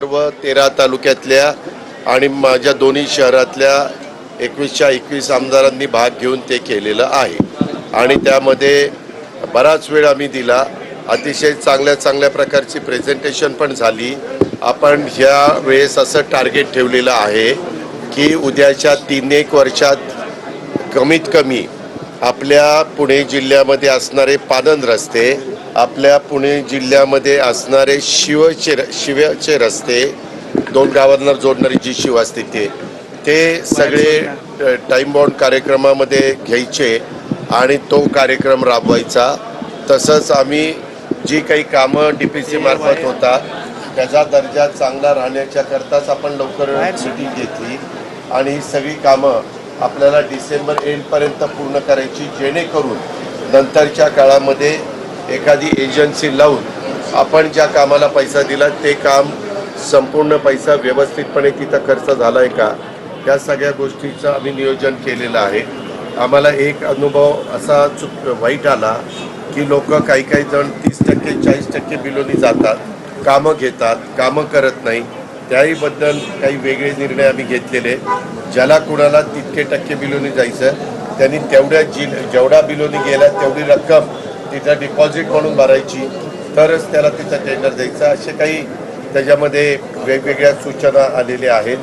सर्व 13 तालुक्यातल्या आणि माझ्या दोन्ही शहरातल्या 21च्या 21 आमदारांनी भाग घेऊन ते केलेलं आहे आणि त्यामध्ये बराच वेळ आम्ही दिला. अतिशय चांगल्या प्रकारची प्रेझेंटेशन पण झाली. आपण ह्या वेळेस असं टार्गेट ठेवलेलं आहे की उद्याच्या 3-1 वर्षात कमीत कमी आपल्या पुणे जिल्ह्यामध्ये असणारे पानंद रस्ते, आपल्या पुणे जिल्ह्यामध्ये असणारे शिवचे रस्ते, 2 गावांना जोडणारी जी शिव असते ते सगळे टाईम बाउंड कार्यक्रमामध्ये घ्यायचे आणि तो कार्यक्रम राबवायचा. तसंच आम्ही जी काही कामं DPC मार्फत होतात त्याचा दर्जा चांगला राहण्याच्या करताच आपण लवकर मीटिंग घेतली आणि ही सगळी कामं आपल्याला डिसेंबर एंडपर्यंत पूर्ण करायची, जेणेकरून नंतरच्या काळामध्ये एखादी एजन्सी लावून आपण ज्या कामाला पैसा दिला ते काम संपूर्ण पैसा व्यवस्थितपणे तिथं खर्च झाला आहे का, या सगळ्या गोष्टीचं आम्ही नियोजन केलेलं आहे. आम्हाला एक अनुभव असा वाईट आला की लोक काही जण 30% 40% बिलोनी जातात, कामं घेतात, कामं करत नाही. त्याहीबद्दल काही वेगळे निर्णय आम्ही घेतलेले. ज्याला कुणाला तितके टक्के बिलोनी जायचं त्यांनी जेवढा बिलोनी गेला तेवढी रक्कम तिथं डिपॉझिट म्हणून भरायची, तरच त्याला तिथं टेंडर द्यायचं. असे काही त्याच्यामध्ये वेगवेगळ्या सूचना आलेल्या आहेत.